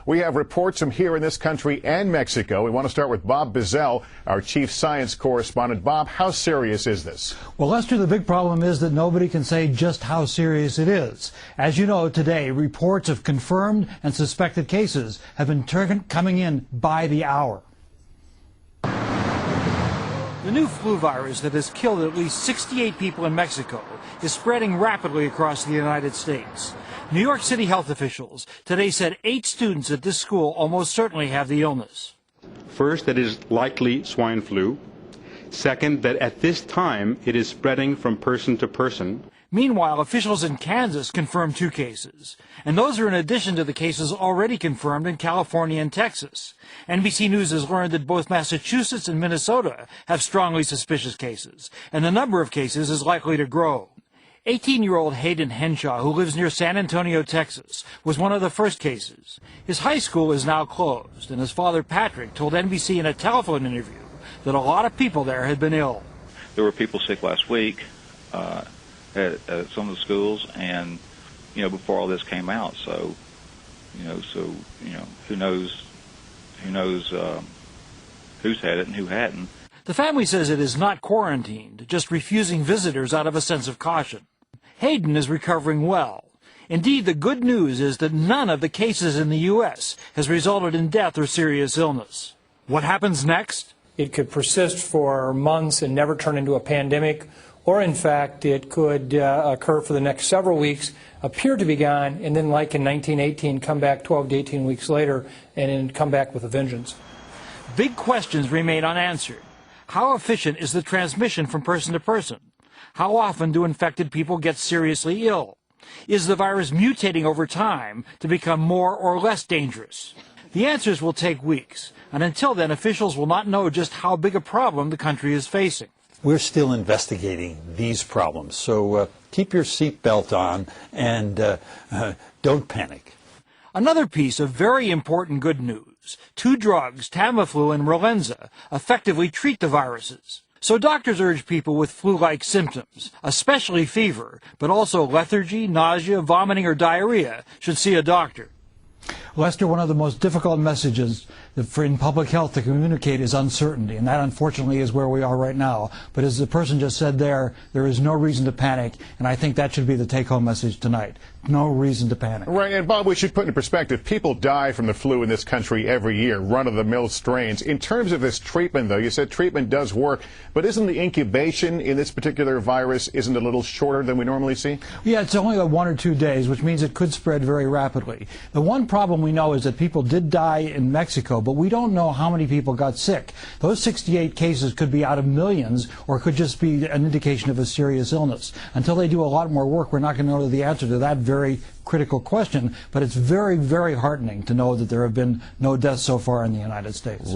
We have reports from here in this country and Mexico. We want to start with Bob Bizel, our chief science correspondent. Bob, how serious is this? Well, Lester, the big problem is that nobody can say just how serious it is. As you know, today, reports of confirmed and suspected cases have been coming in by the hour. The new flu virus that has killed at least 68 people in Mexico is spreading rapidly across the United States. New York City health officials today said 8 students at this school almost certainly have the illness. First, that it is likely swine flu. Second, that at this time it is spreading from person to person. Meanwhile, officials in Kansas confirmed 2 cases, and those are in addition to the cases already confirmed in California and Texas. NBC News has learned that both Massachusetts and Minnesota have strongly suspicious cases, and the number of cases is likely to grow. 18-year-old Hayden Henshaw, who lives near San Antonio, Texas, was one of the first cases. His high school is now closed, and his father, Patrick, told NBC in a telephone interview that a lot of people there had been ill. There were people sick last week at some of the schools, and before all this came out, so who knows who's had it and who hadn't. The family says it is not quarantined, just refusing visitors out of a sense of caution. Hayden is recovering well. Indeed, the good news is that none of the cases in the U.S. has resulted in death or serious illness. What happens next? It could persist for months and never turn into a pandemic, or in fact, it could occur for the next several weeks, appear to be gone, and then like in 1918, come back 12 to 18 weeks later and then come back with a vengeance. Big questions remain unanswered. How efficient is the transmission from person to person? How often do infected people get seriously ill? Is the virus mutating over time to become more or less dangerous? The answers will take weeks, and until then, officials will not know just how big a problem the country is facing. We're still investigating these problems, so keep your seatbelt on and don't panic. Another piece of very important good news. 2 drugs, Tamiflu and Relenza, effectively treat the viruses. So doctors urge people with flu-like symptoms, especially fever, but also lethargy, nausea, vomiting, or diarrhea, should see a doctor. Lester, one of the most difficult messages in public health to communicate is uncertainty, and that unfortunately is where we are right now. But as the person just said there is no reason to panic, and I think that should be the take-home message tonight. No reason to panic. Right, and Bob, we should put into perspective, people die from the flu in this country every year, run-of-the-mill strains. In terms of this treatment, though, you said treatment does work, but isn't the incubation in this particular virus a little shorter than we normally see? Yeah, it's only 1 or 2 days, which means it could spread very rapidly. The one problem we know is that people did die in Mexico, but we don't know how many people got sick. Those 68 cases could be out of millions, or could just be an indication of a serious illness. Until they do a lot more work, we're not going to know the answer to that very critical question, but it's very, very heartening to know that there have been no deaths so far in the United States.